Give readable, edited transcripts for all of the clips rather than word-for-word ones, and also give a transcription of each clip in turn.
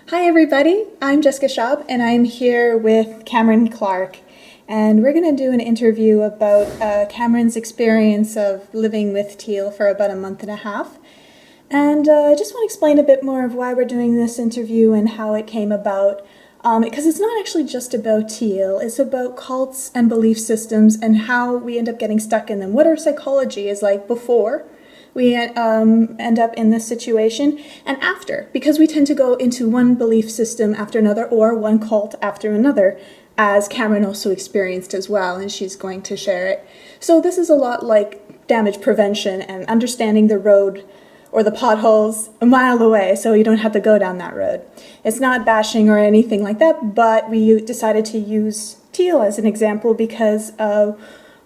Hi everybody, I'm Jessica Schaub and I'm here with Cameron Clark, and we're going to do an interview about Cameron's experience of living with Teal for about a month and a half. And I just want to explain a bit more of why we're doing this interview and how it came about, because it's not actually just about Teal, it's about cults and belief systems and how we end up getting stuck in them, what our psychology is like before we end up in this situation, and after, because we tend to go into one belief system after another or one cult after another, as Cameron also experienced as well, and she's going to share it. So this is a lot like damage prevention and understanding the road or the potholes a mile away so you don't have to go down that road. It's not bashing or anything like that, but we decided to use Teal as an example because of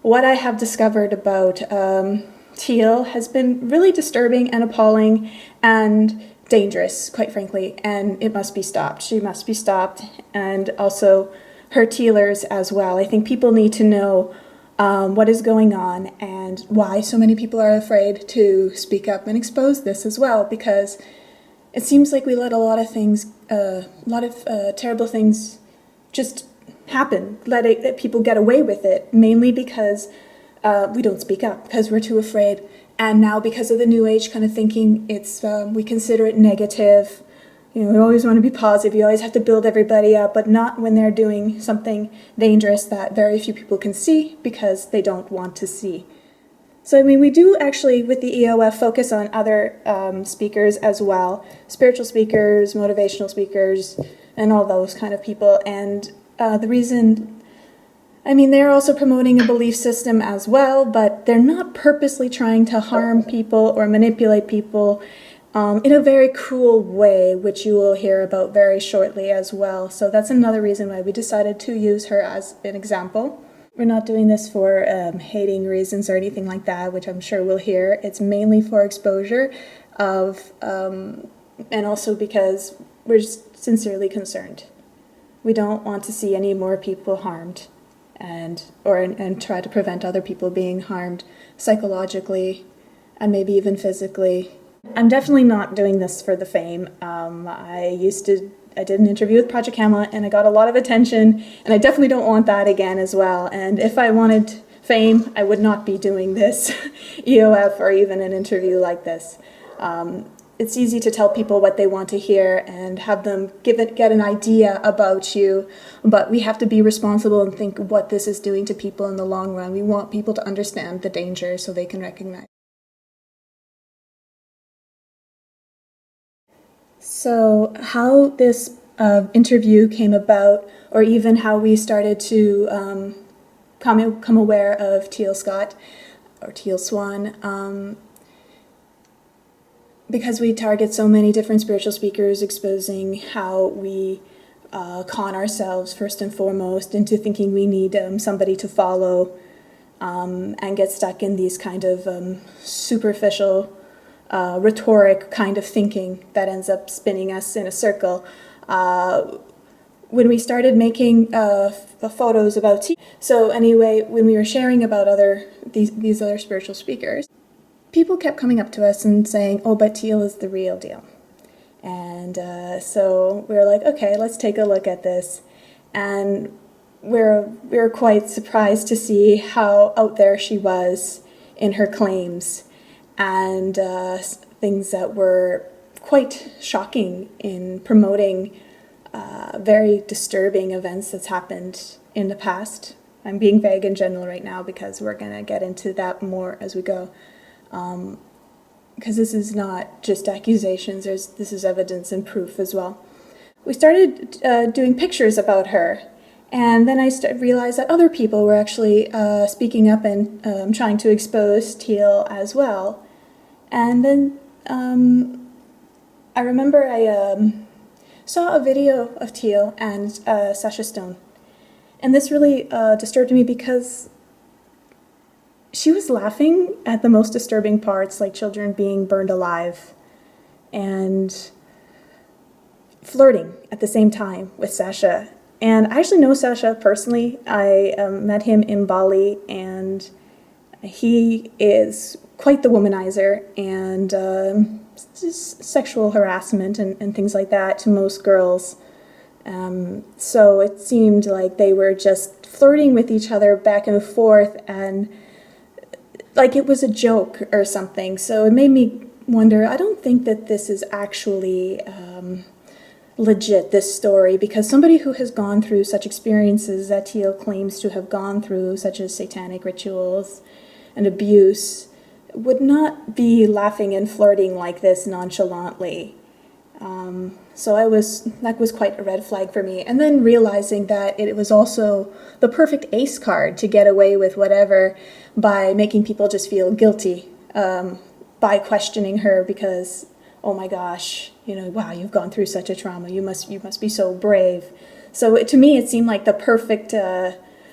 what I have discovered about Teal has been really disturbing and appalling and dangerous, quite frankly, and it must be stopped. She must be stopped, and also her Tealers as well. I think people need to know what is going on and why so many people are afraid to speak up and expose this as well, because it seems like we let a lot of things, terrible things just happen, let people get away with it, mainly because we don't speak up because we're too afraid, and now because of the new age kind of thinking, it's we consider it negative. You know, we always want to be positive. You always have to build everybody up, but not when they're doing something dangerous that very few people can see because they don't want to see. So I mean, we do actually with the EOF focus on other speakers as well, spiritual speakers, motivational speakers, and all those kind of people. And the reason, I mean, they're also promoting a belief system as well, but they're not purposely trying to harm people or manipulate people in a very cruel way, which you will hear about very shortly as well. So that's another reason why we decided to use her as an example. We're not doing this for hating reasons or anything like that, which I'm sure we'll hear. It's mainly for exposure of, and also because we're sincerely concerned. We don't want to see any more people harmed. And try to prevent other people being harmed psychologically and maybe even physically. I'm definitely not doing this for the fame. I did an interview with Project Hamlet and I got a lot of attention, and I definitely don't want that again as well. And if I wanted fame, I would not be doing this EOF or even an interview like this. It's easy to tell people what they want to hear and have them get an idea about you, but we have to be responsible and think what this is doing to people in the long run. We want people to understand the danger so they can recognize. So how this interview came about, or even how we started to come aware of Teal Scott, or Teal Swan, because we target so many different spiritual speakers, exposing how we con ourselves first and foremost into thinking we need somebody to follow, and get stuck in these kind of superficial rhetoric kind of thinking that ends up spinning us in a circle. When we started making photos about Teal, so anyway, when we were sharing about these other spiritual speakers, people kept coming up to us and saying, oh, but Teal is the real deal. And so we were like, okay, let's take a look at this. And we were quite surprised to see how out there she was in her claims, and things that were quite shocking in promoting very disturbing events that's happened in the past. I'm being vague in general right now because we're going to get into that more as we go. Because this is not just accusations, this is evidence and proof as well. We started doing pictures about her, and then I realized that other people were actually speaking up and trying to expose Teal as well. And then I remember I saw a video of Teal and Sasha Stone, and this really disturbed me because she was laughing at the most disturbing parts, like children being burned alive, and flirting at the same time with Sasha. And I actually know Sasha personally. I met him in Bali, and he is quite the womanizer and just sexual harassment and things like that to most girls. So it seemed like they were just flirting with each other back and forth, and like it was a joke or something. So it made me wonder, I don't think that this is actually legit, this story, because somebody who has gone through such experiences that Teal claims to have gone through, such as satanic rituals and abuse, would not be laughing and flirting like this nonchalantly. So that was quite a red flag for me. And then realizing that it was also the perfect ace card to get away with whatever by making people just feel guilty by questioning her because, oh my gosh, wow, you've gone through such a trauma. You must be so brave. So to me, it seemed like the perfect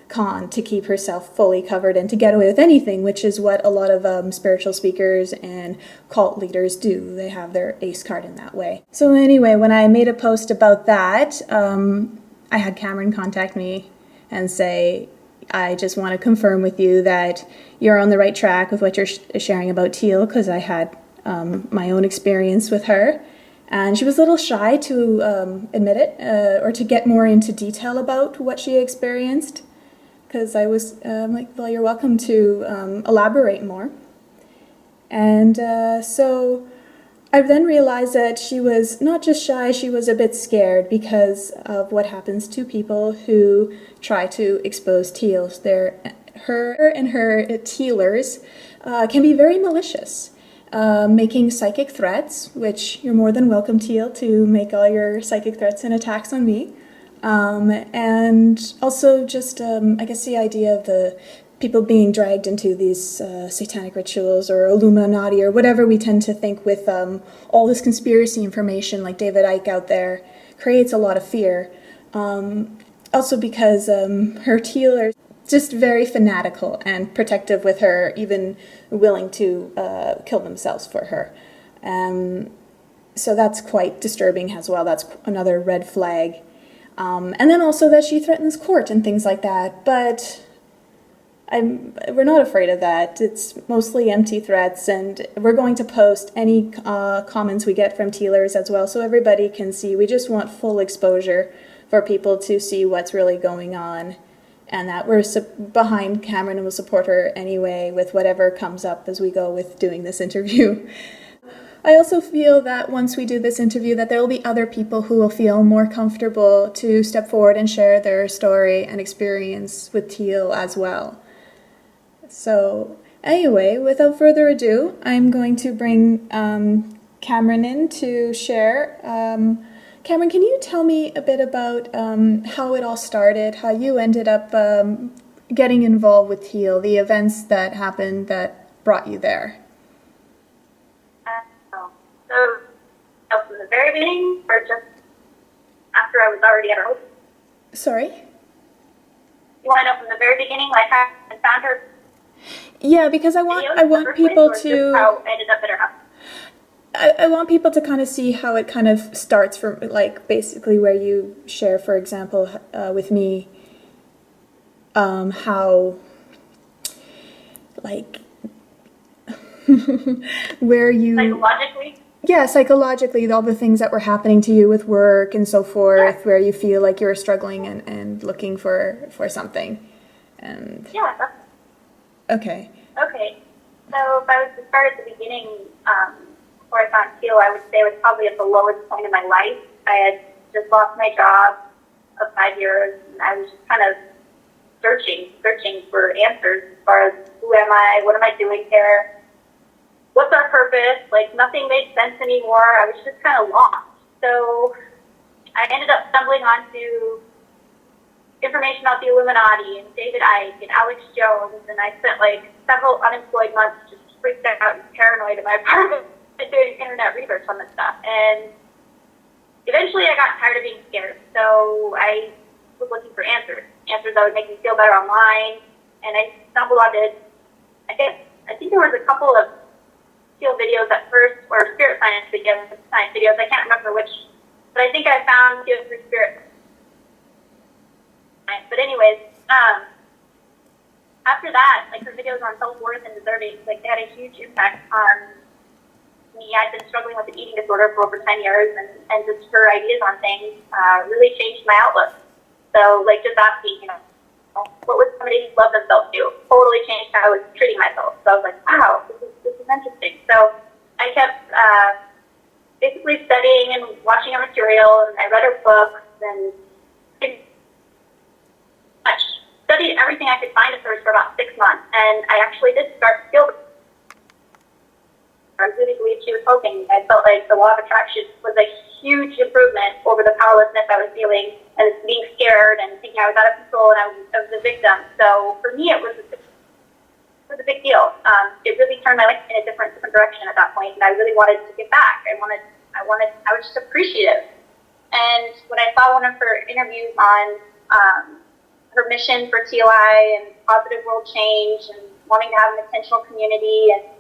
con to keep herself fully covered and to get away with anything, which is what a lot of spiritual speakers and cult leaders do. They have their ace card in that way. So anyway, when I made a post about that, I had Cameron contact me and say, I just want to confirm with you that you're on the right track with what you're sharing about Teal, because I had my own experience with her. And she was a little shy to admit it or to get more into detail about what she experienced, because I was like, well, you're welcome to elaborate more. And so I then realized that she was not just shy, she was a bit scared because of what happens to people who try to expose teals. Her and her tealers can be very malicious, making psychic threats, which you're more than welcome, Teal, to make all your psychic threats and attacks on me. And also just, I guess, the idea of the people being dragged into these satanic rituals or Illuminati or whatever we tend to think with all this conspiracy information like David Icke out there creates a lot of fear. Also because her Teal are just very fanatical and protective with her, even willing to kill themselves for her. So that's quite disturbing as well. That's another red flag. And then also that she threatens court and things like that. But we're not afraid of that. It's mostly empty threats, and we're going to post any comments we get from Tealers as well so everybody can see. We just want full exposure for people to see what's really going on, and that we're behind Cameron and will support her anyway with whatever comes up as we go with doing this interview. I also feel that once we do this interview that there will be other people who will feel more comfortable to step forward and share their story and experience with Teal as well. So anyway, without further ado, I'm going to bring Cameron in to share. Cameron, can you tell me a bit about how it all started, how you ended up getting involved with Teal, the events that happened that brought you there? So from the very beginning, or just after I was already at her home? Sorry? You want to know from the very beginning, like how I found her? Yeah, because I want people to. How I ended up at her house. I want people to kind of see how it kind of starts from, like, basically where you share, for example, with me, how, like, where you... Psychologically? Yeah, psychologically, all the things that were happening to you with work and so forth, yeah. Where you feel like you were struggling and looking for something. And yeah. Okay. Okay. So if I was to start at the beginning, before I found Teal, I would say it was probably at the lowest point in my life. I had just lost my job of 5 years, and I was just kind of searching for answers as far as who am I, what am I doing here, what's our purpose? Like, nothing made sense anymore. I was just kind of lost. So I ended up stumbling onto information about the Illuminati and David Icke and Alex Jones, and I spent like several unemployed months just freaked out and paranoid in my apartment doing internet research on this stuff. And eventually I got tired of being scared, so I was looking for answers that would make me feel better online, and I stumbled onto, I think there was a couple of Teal videos at first, or spirit science videos, I can't remember which, but I think I found Teal through spirit science. But anyways, after that, like her videos on self-worth and deserving, like they had a huge impact on me. I'd been struggling with an eating disorder for over 10 years, and just her ideas on things really changed my outlook. So, like, just asking, what would somebody who loved themselves do? Totally changed how I was treating myself. So I was like, wow, this is interesting. So I kept basically studying and watching her material, and I read her books, and I studied everything I could find of hers for about 6 months, and I actually did start to feel I really believed she was hoping. I felt like the law of attraction was a huge improvement over the powerlessness I was feeling and being scared and thinking I was out of control and I was a victim. So for me, it was a big deal. It really turned my life in a different direction at that point, and I really wanted to get back. I was just appreciative. And when I saw one of her interviews on her mission for TLI and positive world change and wanting to have an intentional community and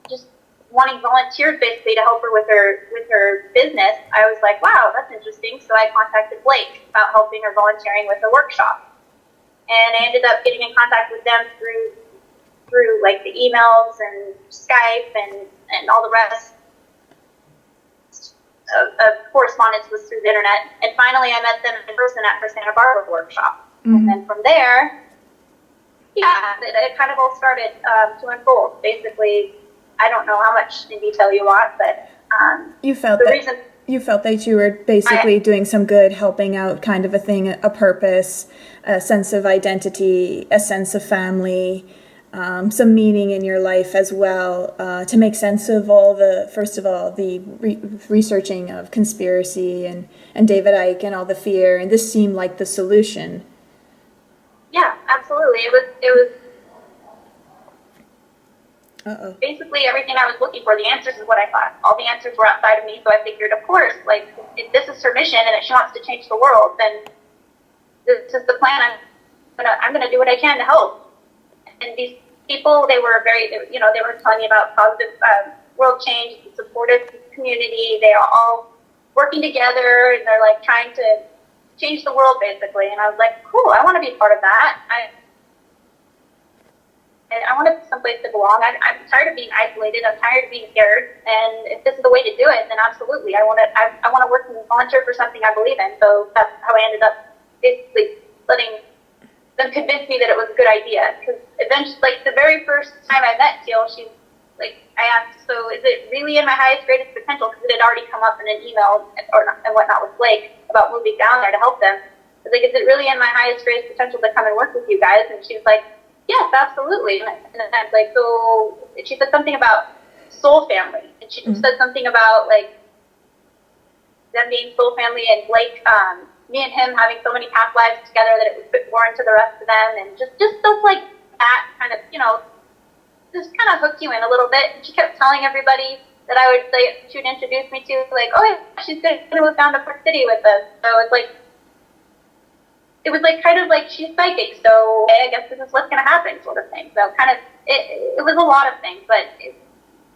just wanting volunteers basically to help her with her business, I was like, wow, that's interesting. So I contacted Blake about helping her volunteering with a workshop. And I ended up getting in contact with them through like the emails and Skype and all the rest of correspondence was through the internet. And finally I met them in person at her Santa Barbara workshop. Mm-hmm. And then from there, it kind of all started to unfold. Basically, I don't know how much in detail you want, but you felt that you were basically doing some good, helping out kind of a thing, a purpose, a sense of identity, a sense of family, some meaning in your life as well, to make sense of first of all, the researching of conspiracy and David Icke and all the fear, and this seemed like the solution. Yeah, absolutely. It was basically everything I was looking for. The answers is what I thought. All the answers were outside of me, so I figured, of course, like, if this is her mission and if she wants to change the world, then this is the plan. I'm gonna do what I can to help. And these people, they were telling me about positive world change, supportive community. They are all working together, and they're like trying to change the world basically. And I was like, cool, I want to be a part of that. I want someplace to belong. I'm tired of being isolated. I'm tired of being scared. And if this is the way to do it, then absolutely. I want to work and volunteer for something I believe in. So that's how I ended up basically letting them convince me that it was a good idea. Because eventually, like the very first time I met Teal, I asked, so is it really in my highest, greatest potential? Because it had already come up in an email and whatnot with Blake about moving down there to help them. I was like, is it really in my highest, greatest potential to come and work with you guys? And she was like, yes, absolutely. And I was like, so she said something about soul family. And she said something about like them being soul family and Blake, me and him having so many past lives together that it would fit more into the rest of them. And just stuff like that kind of, just kind of hooked you in a little bit. And she kept telling everybody that I would say, she would introduce me to, like, oh yeah, she's going to move down to Park City with us. So it's like, it was like kind of like she's psychic, so I guess this is what's going to happen, sort of thing. So kind of, it was a lot of things, but it's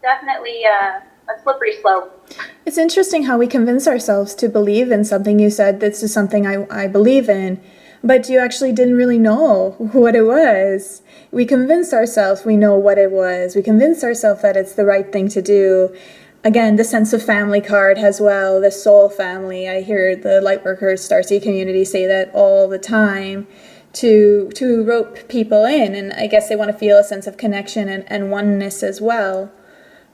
definitely a slippery slope. It's interesting how we convince ourselves to believe in something. You said, this is something I believe in, but you actually didn't really know what it was. We convinced ourselves we know what it was. We convinced ourselves that it's the right thing to do. Again, the sense of family card as well, the soul family. I hear the Lightworkers, Starseed community say that all the time to rope people in. And I guess they want to feel a sense of connection and oneness as well.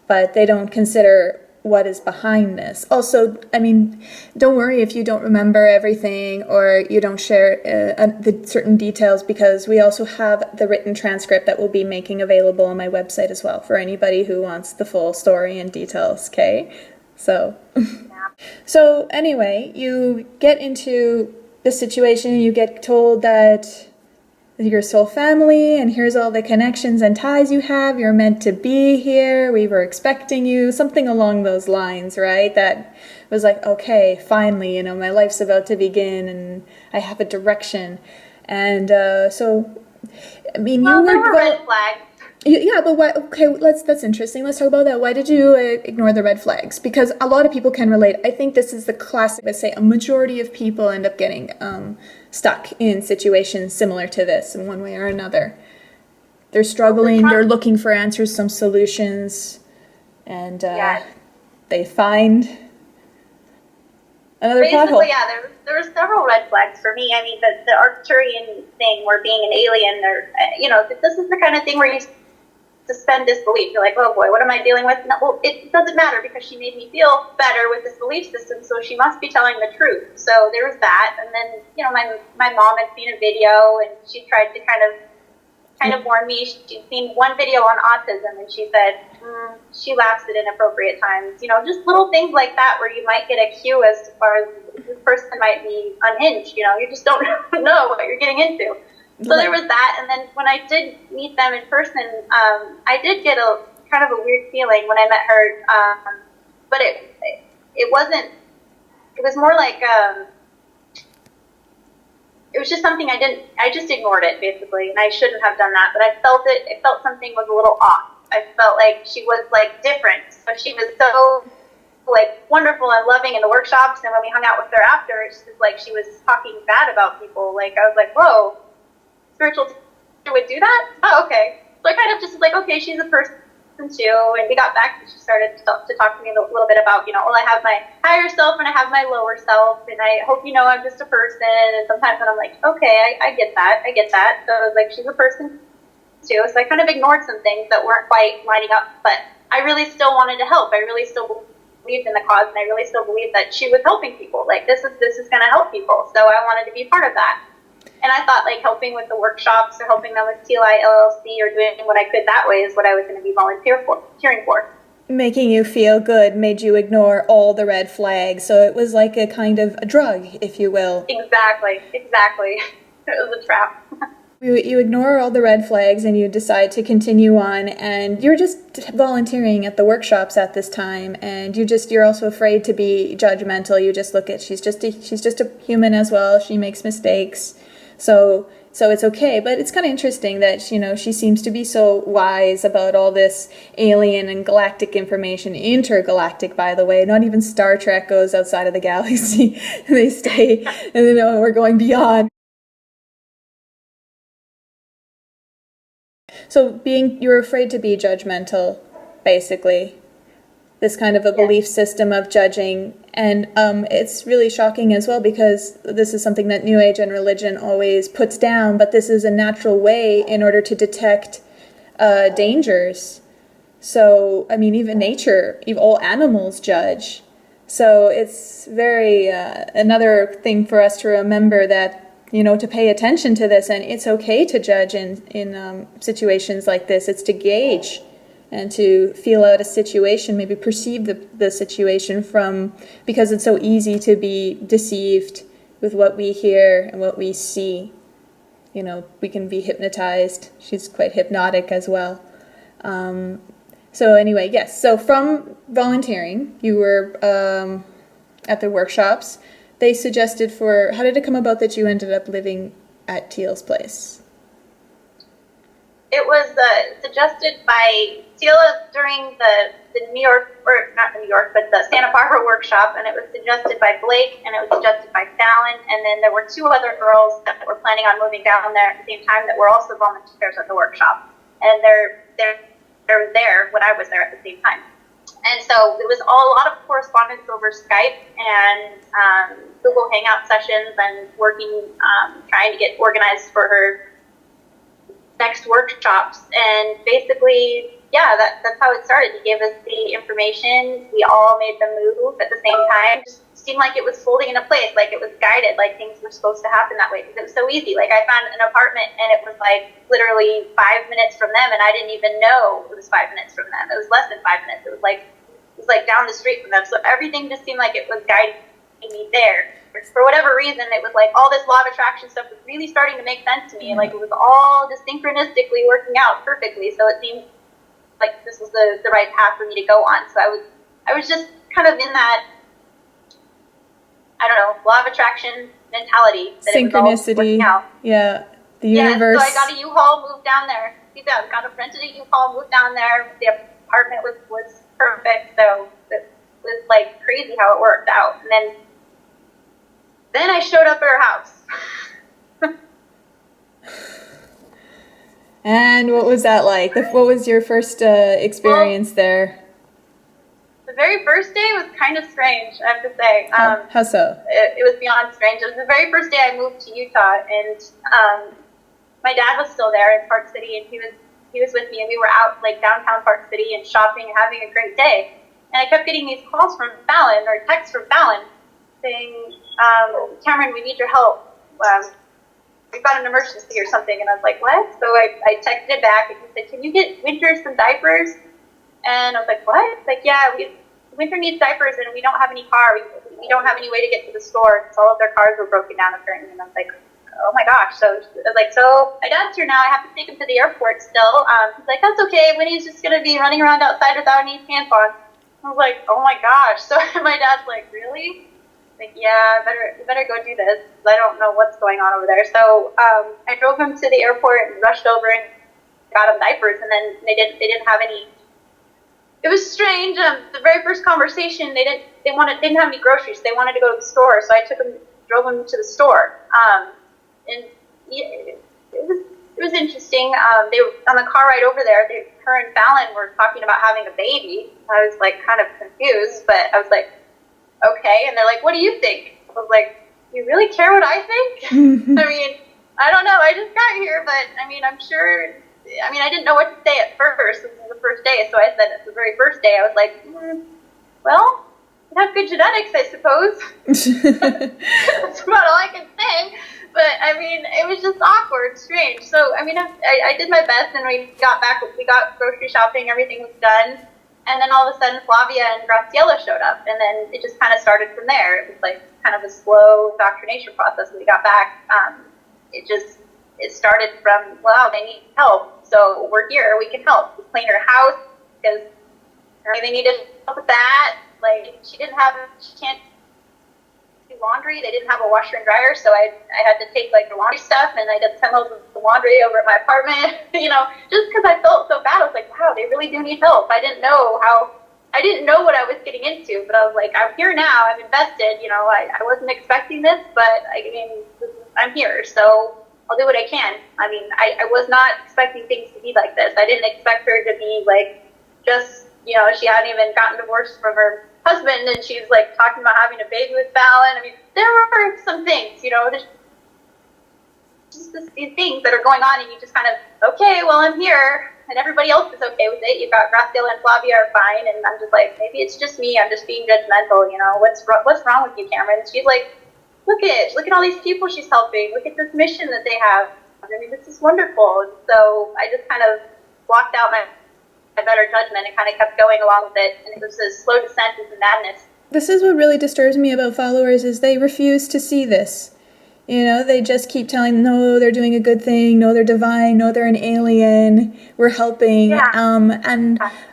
But they don't consider what is behind this. Also, I mean, don't worry if you don't remember everything or you don't share the certain details, because we also have the written transcript that we'll be making available on my website as well for anybody who wants the full story and details, okay? So anyway, you get into the situation, you get told that your soul family, and here's all the connections and ties you have. You're meant to be here. We were expecting you. Something along those lines, right? That was like, okay, finally, my life's about to begin, and I have a direction. And so, I mean, there were red flags. Yeah, but why? Okay, that's interesting. Let's talk about that. Why did you ignore the red flags? Because a lot of people can relate. I think this is the classic. Let's say a majority of people end up getting stuck in situations similar to this in one way or another. They're Well, the struggling. They're trauma, looking for answers, some solutions, and yeah, they find another basically, pothole. yeah, there were several red flags for me. I mean, the Arcturian thing, where being an alien, or this is the kind of thing where you suspend disbelief. You're like, oh boy, what am I dealing with? No, well, it doesn't matter because she made me feel better with this belief system, so she must be telling the truth. So there was that, and then my mom had seen a video, and she tried to kind of warn me. She'd seen one video on autism, and she said she laughs at inappropriate times. Just little things like that where you might get a cue as far as this person might be unhinged. You just don't know what you're getting into. So there was that, and then when I did meet them in person, I did get a kind of a weird feeling when I met her, but it wasn't. It was more like it was just something I just ignored it basically, and I shouldn't have done that. But I felt it. It felt something was a little off. I felt like she was like different. So she was so like wonderful and loving in the workshops, and when we hung out with her after, it's just like she was talking bad about people. Like I was like, whoa. Spiritual teacher would do that? Oh, okay. So I kind of just like, okay, she's a person too. And we got back and she started to talk to me a little bit about, well, I have my higher self and I have my lower self. And I hope you know I'm just a person. And sometimes when I'm like, okay, I get that. I get that. So I was like, she's a person too. So I kind of ignored some things that weren't quite lining up. But I really still wanted to help. I really still believed in the cause. And I really still believed that she was helping people. Like, this is going to help people. So I wanted to be part of that. And I thought like helping with the workshops or helping them with Teal LLC or doing what I could that way is what I was going to be volunteering for. Making you feel good made you ignore all the red flags, so it was like a kind of a drug, if you will. Exactly. It was a trap. You ignore all the red flags and you decide to continue on, and you're just volunteering at the workshops at this time, and you're also afraid to be judgmental. You just look at she's just a human as well. She makes mistakes. So it's okay, but it's kind of interesting that she seems to be so wise about all this alien and galactic information, intergalactic, by the way. Not even Star Trek goes outside of the galaxy; they stay, and we're going beyond. So you're afraid to be judgmental, basically. This kind of a belief system of judging. And it's really shocking as well because this is something that New Age and religion always puts down, but this is a natural way in order to detect dangers. So, I mean, even nature, even all animals judge. So it's very another thing for us to remember that to pay attention to this, and it's okay to judge in situations like this. It's to gauge and to feel out a situation, maybe perceive the situation because it's so easy to be deceived with what we hear and what we see. We can be hypnotized. She's quite hypnotic as well. So anyway, yes. So from volunteering, you were at the workshops. They suggested how did it come about that you ended up living at Teal's place? It was suggested by Teal during the New York, or not the New York, but the Santa Barbara workshop, and it was suggested by Blake, and it was suggested by Fallon, and then there were two other girls that were planning on moving down there at the same time that were also volunteers at the workshop, and they're there when I was there at the same time. And so it was a lot of correspondence over Skype and Google Hangout sessions and working, trying to get organized for her next workshops. And basically, yeah, that's how it started. He gave us the information. We all made the move at the same time. It just seemed like it was folding into place, like it was guided, like things were supposed to happen that way. Because it was so easy. Like I found an apartment and it was like literally 5 minutes from them, and I didn't even know it was 5 minutes from them. It was less than 5 minutes. It was like down the street from them. So everything just seemed like it was guiding me there. For whatever reason, it was like all this law of attraction stuff was really starting to make sense to me. Like it was all just synchronistically working out perfectly. So it seemed like this was the right path for me to go on. So I was just kind of in that, I don't know, law of attraction mentality. That Synchronicity. It was all working out. Yeah. The universe. Yeah, so I got a U-Haul, moved down there. got a rented a U-Haul, moved down there. The apartment was perfect, so it was like crazy how it worked out. And then I showed up at her house. And what was that like? What was your first experience there? The very first day was kind of strange, I have to say. How so? It was beyond strange. It was the very first day I moved to Utah, and my dad was still there in Park City, and he was with me, and we were out like downtown Park City and shopping and having a great day. And I kept getting these calls from Fallon, or texts from Fallon, saying, Cameron, we need your help. We've got an emergency or something. And I was like, what? So I texted back, and he said, can you get Winter some diapers? And I was like, what? Like, yeah, Winter needs diapers, and we don't have any car. We don't have any way to get to the store because all of their cars were broken down apparently. And I was like, oh my gosh. So I was like, so my dad's here now. I have to take him to the airport still. He's like, that's okay. Winnie's just going to be running around outside without any pants on. I was like, oh my gosh. So my dad's like, really? Like, yeah, better go do this. I don't know what's going on over there. So I drove him to the airport and rushed over and got him diapers, and then they didn't have any. It was strange. The very first conversation, they didn't have any groceries. They wanted to go to the store, so I drove them to the store. And it was interesting. They were on the car ride over there. Her and Fallon were talking about having a baby. I was like kind of confused, but I was like, okay. And they're like, what do you think? I was like, you really care what I think? I mean, I don't know. I just got here, but I mean, I'm sure. I mean, I didn't know what to say at first. This was the first day, so I said at the very first day, I was like, well, you have good genetics, I suppose. That's about all I can say. But I mean, it was just awkward, strange. So I mean, I did my best, and we got grocery shopping, everything was done, and then all of a sudden, Flavia and Graciela showed up, and then it just kind of started from there. It was like kind of a slow indoctrination process. When we got back, it started from, wow, they need help, so we're here, we can help. We cleaned her house because they needed help with that. Like, she can't do laundry. They didn't have a washer and dryer, so I had to take like the laundry stuff, and I did some of the laundry over at my apartment. Just because I felt so bad. I was like, wow, they really do need help. I didn't know what I was getting into, but I was like, I'm here now. I'm invested. I wasn't expecting this, but I'm here, so I'll do what I can. I mean, I was not expecting things to be like this. I didn't expect her to be like, just, she hadn't even gotten divorced from her husband, and she's like talking about having a baby with Fallon. I mean, there were some things, there's just these things that are going on, and you just kind of, okay, well, I'm here, and everybody else is okay with it. You've got Graciela and Flavia are fine, and I'm just like, maybe it's just me. I'm just being judgmental. What's wrong with you, Cameron? She's like, look at all these people she's helping. Look at this mission that they have. I mean, this is wonderful. And so I just kind of blocked out my better judgment and kind of kept going along with it. And it was a slow descent into madness. This is what really disturbs me about followers, is they refuse to see this. They just keep telling, no, they're doing a good thing. No, they're divine. No, they're an alien. We're helping. Yeah.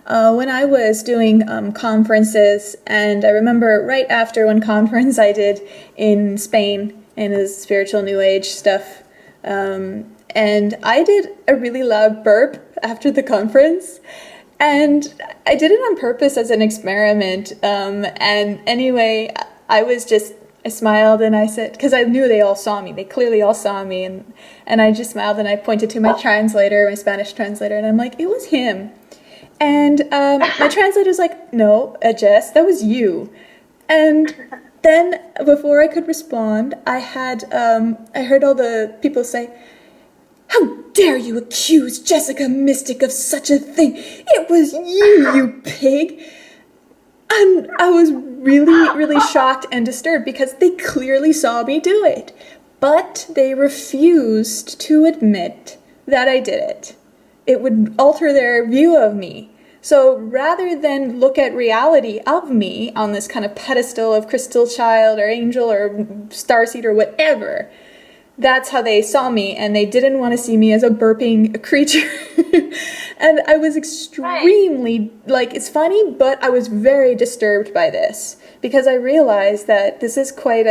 When I was doing conferences, and I remember right after one conference I did in Spain, in the spiritual New Age stuff, and I did a really loud burp after the conference, and I did it on purpose as an experiment. And anyway, I smiled and I said, because I knew they all saw me. They clearly all saw me. And I just smiled and I pointed to my translator, my Spanish translator, and I'm like, it was him. And my translator's like, no, Jess, that was you. And then before I could respond, I heard all the people say, how dare you accuse Jessica Mystic of such a thing? It was you, you pig. And I was really, really shocked and disturbed because they clearly saw me do it. But they refused to admit that I did it. It would alter their view of me. So rather than look at reality of me on this kind of pedestal of crystal child or angel or starseed or whatever, that's how they saw me, and they didn't want to see me as a burping creature. And I was extremely, it's funny, but I was very disturbed by this, because I realized that this is quite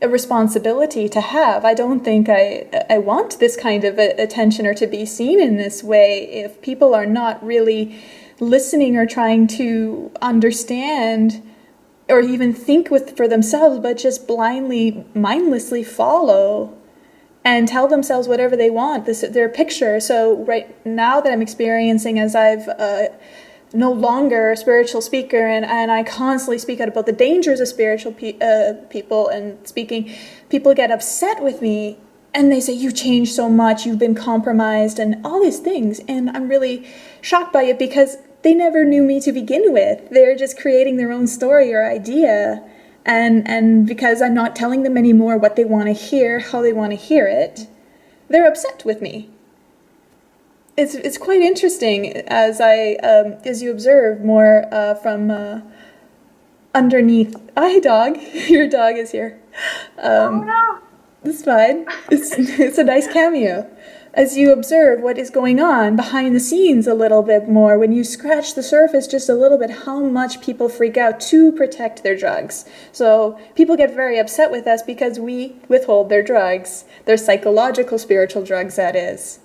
a responsibility to have. I don't think I want this kind of attention or to be seen in this way if people are not really listening or trying to understand or even think for themselves, but just blindly, mindlessly follow and tell themselves whatever they want, their picture. So right now that I'm experiencing, as I've no longer a spiritual speaker, and I constantly speak out about the dangers of spiritual people and speaking, people get upset with me and they say, "You changed so much, you've been compromised," and all these things. And I'm really shocked by it because they never knew me to begin with. They're just creating their own story or idea. And because I'm not telling them anymore what they want to hear, how they want to hear it, they're upset with me. It's quite interesting as you observe more from underneath. Hi, dog. Your dog is here. Oh no. It's fine. It's a nice cameo. As you observe what is going on behind the scenes a little bit more, when you scratch the surface just a little bit, how much people freak out to protect their drugs. So people get very upset with us because we withhold their drugs, their psychological, spiritual drugs, that is,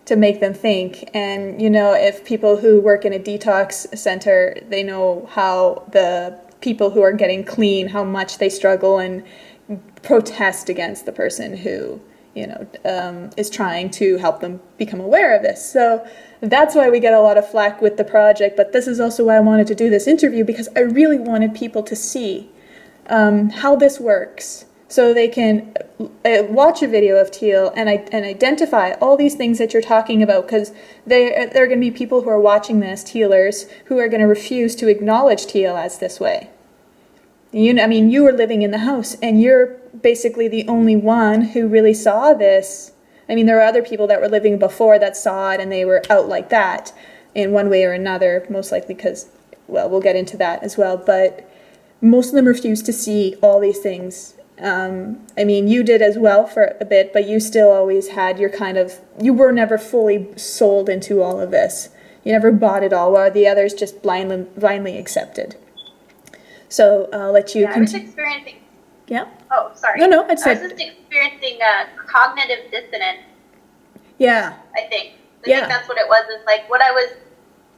to make them think. And, you know, if people who work in a detox center, they know how the people who are getting clean, how much they struggle and protest against the person who, you know, is trying to help them become aware of this. So that's why we get a lot of flack with the project. But this is also why I wanted to do this interview, because I really wanted people to see how this works, so they can watch a video of Teal and identify all these things that you're talking about, because there are going to be people who are watching this, Tealers, who are going to refuse to acknowledge Teal as this way. You were living in the house, and you're basically the only one who really saw this. I mean, there were other people that were living before that saw it, and they were out like that in one way or another, most likely because, well, we'll get into that as well. But most of them refused to see all these things. I mean, you did as well for a bit, but you still always had your you were never fully sold into all of this. You never bought it all, while the others just blindly accepted. So I'll let you continue. I was experiencing... Yeah? Oh, sorry. No, I was just experiencing cognitive dissonance. Yeah. I think that's what it was. It's like what I was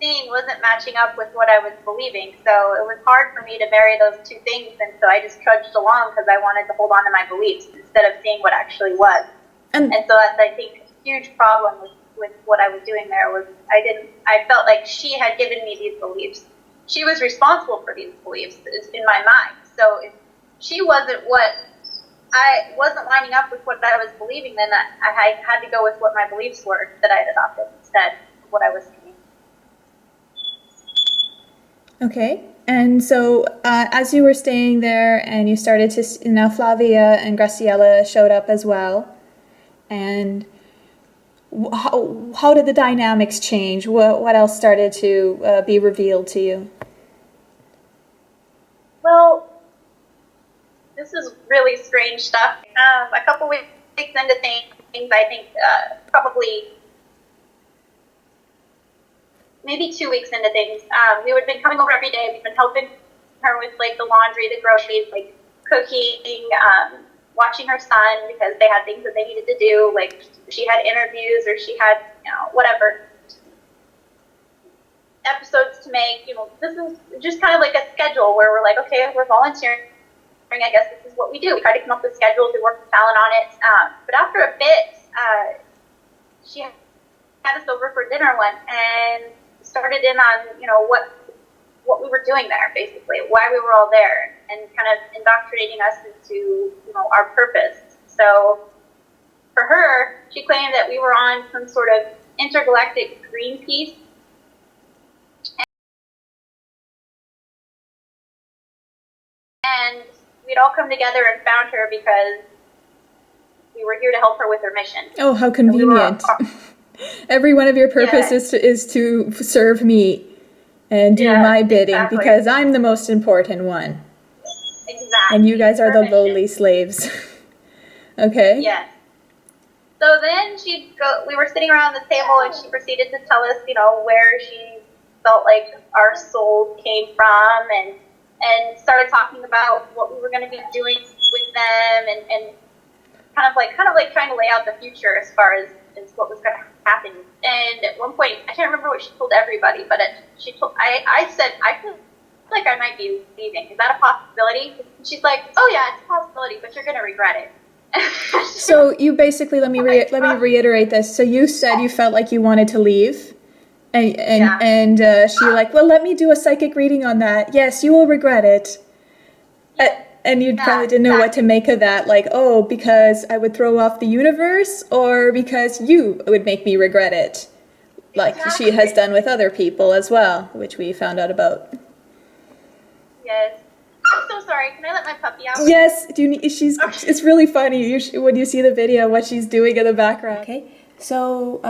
seeing wasn't matching up with what I was believing. So it was hard for me to marry those two things. And so I just trudged along because I wanted to hold on to my beliefs instead of seeing what actually was. And so that's, I think, a huge problem with what I was doing there was I felt like she had given me these beliefs. She was responsible for these beliefs in my mind. So if she wasn't lining up with what I was believing, then I had to go with what my beliefs were that I had adopted instead of what I was thinking. Okay. And so as you were staying there and you started to, now Flavia and Graciela showed up as well. And how did the dynamics change? What else started to be revealed to you? Well, this is really strange stuff. A couple weeks into things, I think probably maybe 2 weeks into things, we would been coming over every day. We've been helping her with like the laundry, the groceries, like cooking, watching her son because they had things that they needed to do. Like she had interviews or she had, whatever episodes to make. This is just kind of like a schedule where we're like, okay, we're volunteering. I guess this is what we do. We try to come up with schedules. We work with Fallon on it. But after a bit, she had us over for dinner once and started in on, what we were doing there, basically, why we were all there, and kind of indoctrinating us into, our purpose. So for her, she claimed that we were on some sort of intergalactic Greenpeace. And we'd all come together and found her because we were here to help her with her mission. Oh, how convenient. Every one of your purposes is to serve me and do my bidding because I'm the most important one. Exactly. And you guys are the lowly slaves. Okay? Yes. So then we were sitting around the table and she proceeded to tell us, where she felt like our soul came from and started talking about what we were going to be doing with them, and kind of like trying to lay out the future as far as what was going to happen. And at one point, I can't remember what she told everybody, but I said, I feel like I might be leaving. Is that a possibility? And she's like, oh yeah, it's a possibility, but you're going to regret it. So you basically, let me reiterate this. So you said you felt like you wanted to leave, and she like, well, let me do a psychic reading on that. Yes, you will regret it. And you probably didn't know what to make of that, like, oh, because I would throw off the universe, or because you would make me regret it, like she has done with other people as well, which we found out about. Yes. I'm so sorry. Can I let my puppy out? Yes. It's really funny when you see the video, what she's doing in the background. Okay. So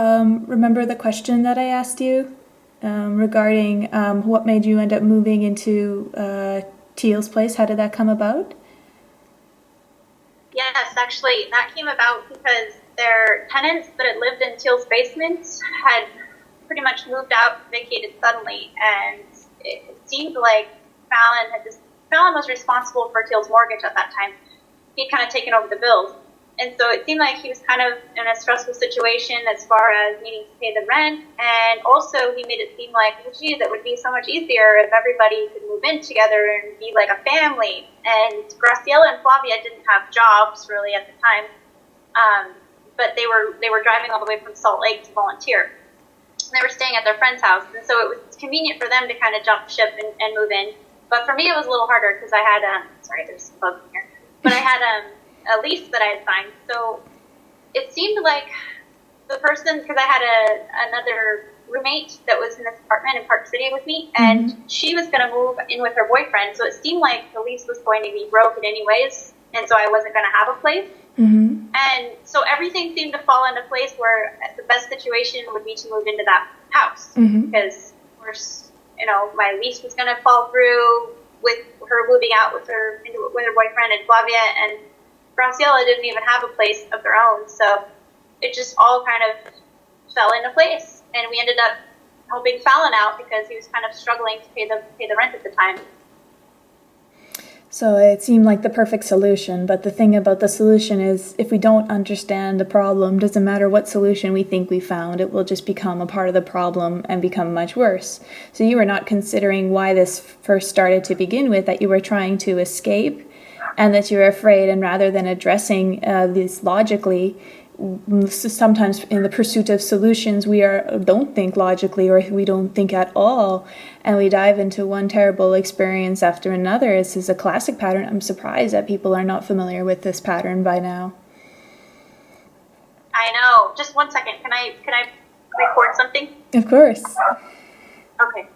remember the question that I asked you regarding what made you end up moving into Teal's place? How did that come about? Yes, actually, that came about because their tenants that had lived in Teal's basement had pretty much moved out, vacated suddenly, and it seemed like Fallon was responsible for Teal's mortgage at that time. He'd kind of taken over the bills. And so it seemed like he was kind of in a stressful situation as far as needing to pay the rent. And also he made it seem like, oh, geez, it would be so much easier if everybody could move in together and be like a family. And Graciela and Flavia didn't have jobs really at the time. But they were driving all the way from Salt Lake to volunteer. And they were staying at their friend's house. And so it was convenient for them to kind of jump ship and move in. But for me, it was a little harder because I had, sorry, there's some bugs in here. But I had a lease that I had signed. So it seemed like the person, because I had another roommate that was in this apartment in Park City with me, and she was going to move in with her boyfriend. So it seemed like the lease was going to be broken anyways, and so I wasn't going to have a place. And so everything seemed to fall into place where the best situation would be to move into that house because, of course, you know, my lease was going to fall through with her moving out with her boyfriend and Flavia, and Graciela didn't even have a place of their own, so it just all kind of fell into place, and we ended up helping Fallon out because he was kind of struggling to pay the rent at the time. So it seemed like the perfect solution, but the thing about the solution is if we don't understand the problem, doesn't matter what solution we think we found, it will just become a part of the problem and become much worse. So you were not considering why this first started to begin with, that you were trying to escape and that you were afraid, and rather than addressing this logically, sometimes in the pursuit of solutions we don't think logically, or we don't think at all, and we dive into one terrible experience after another. This is a classic pattern. I'm surprised that people are not familiar with this pattern by now. I know. Just 1 second. Can I record something? Of course. Okay.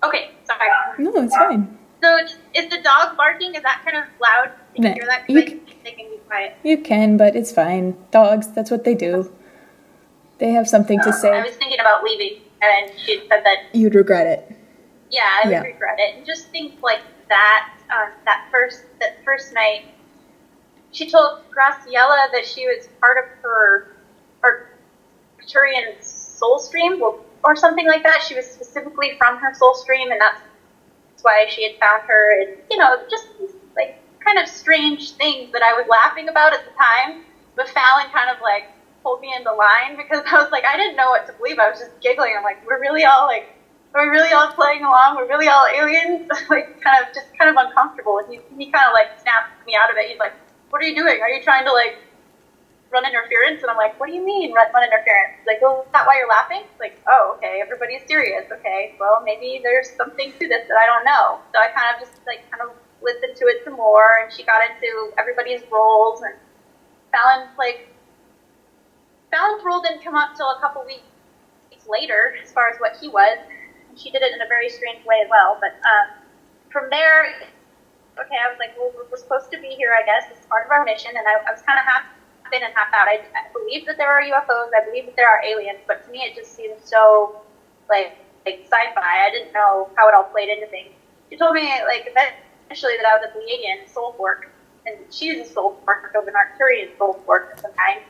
Okay, sorry. No, it's fine. So is the dog barking? Is that kind of loud? Can you hear that? Because they can be quiet. You can, but it's fine. Dogs, that's what they do. They have something to say. I was thinking about leaving, and she said that you'd regret it. Yeah, I would regret it. And just think like that. That first night, she told Graciela that she was part of her Arcturian soul stream, or something like that. She was specifically from her soul stream, and that's why she had found her. And just like kind of strange things that I was laughing about at the time. But Fallon kind of like pulled me into line because I was like, I didn't know what to believe. I was just giggling. I'm like, are we really all playing along? We're really all aliens? Like kind of uncomfortable. And he kind of like snapped me out of it. He's like, what are you doing? Are you trying to like run interference? And I'm like, what do you mean run interference? He's like, well, is that why you're laughing? It's like, oh, okay, everybody's serious. Okay, well, maybe there's something to this that I don't know. So I kind of just like listened to it some more, and she got into everybody's roles, and Fallon's role didn't come up till a couple weeks later as far as what he was. And she did it in a very strange way as well. But from there, okay, I was like, well, we're supposed to be here, I guess. It's part of our mission. And I was kind of half in and half out. I believe that there are UFOs. I believe that there are aliens. But to me, it just seemed so like sci-fi. I didn't know how it all played into things. She told me like eventually that I was a Pleiadian soul fork, and she's a soul fork of an Arcturian soul fork of some kind.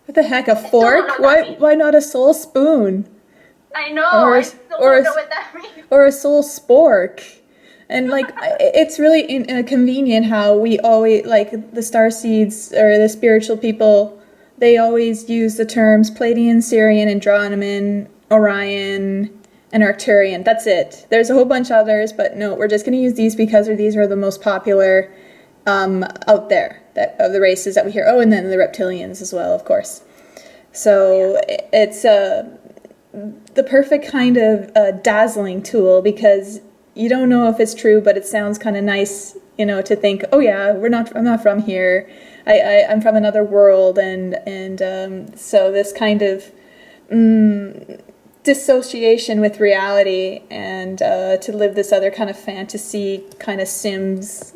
What the heck, a fork? Why not a soul spoon? I know. I still don't know what that means. Or a soul spork. And like, it's really convenient how we always, like the starseeds or the spiritual people, they always use the terms Pleiadian, Sirian, Andronomen, Orion, and Arcturian. That's it. There's a whole bunch of others, but no, we're just going to use these because these are the most popular out there of the races that we hear. Oh, and then the reptilians as well, of course. So it's the perfect kind of dazzling tool because you don't know if it's true, but it sounds kind of nice, to think, oh yeah, I'm not from here. I'm from another world, and so this kind of dissociation with reality, and to live this other kind of fantasy, kind of Sims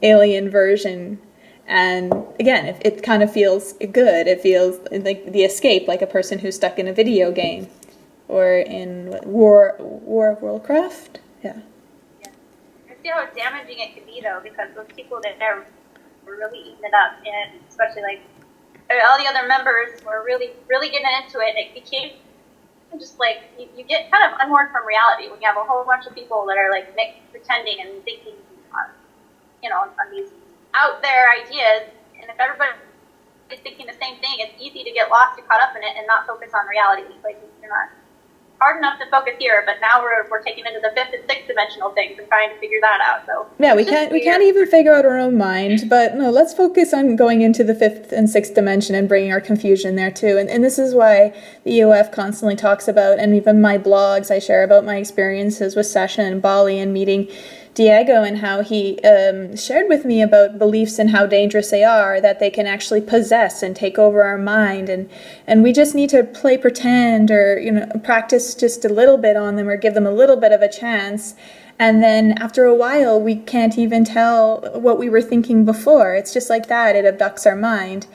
alien version. And again, it kind of feels good. It feels like the escape, like a person who's stuck in a video game, or in War of Warcraft. Yeah. I see how damaging it could be, though, because those people that were really eating it up, and especially like all the other members were really, really getting into it. And it became just like you get kind of unmoored from reality when you have a whole bunch of people that are like pretending and thinking on, on these out there ideas. And if everybody is thinking the same thing, it's easy to get lost and caught up in it and not focus on reality. Like you're not hard enough to focus here, but now we're taking into the fifth and sixth dimensional things and trying to figure that out. So yeah, we can't even figure out our own mind. But no, let's focus on going into the fifth and sixth dimension and bringing our confusion there too. And this is why the EOF constantly talks about, and even my blogs, I share about my experiences with Sasha and Bali and meeting Diego, and how he shared with me about beliefs and how dangerous they are, that they can actually possess and take over our mind, and we just need to play pretend, or practice just a little bit on them, or give them a little bit of a chance, and then after a while we can't even tell what we were thinking before. It's just like that. It abducts our mind,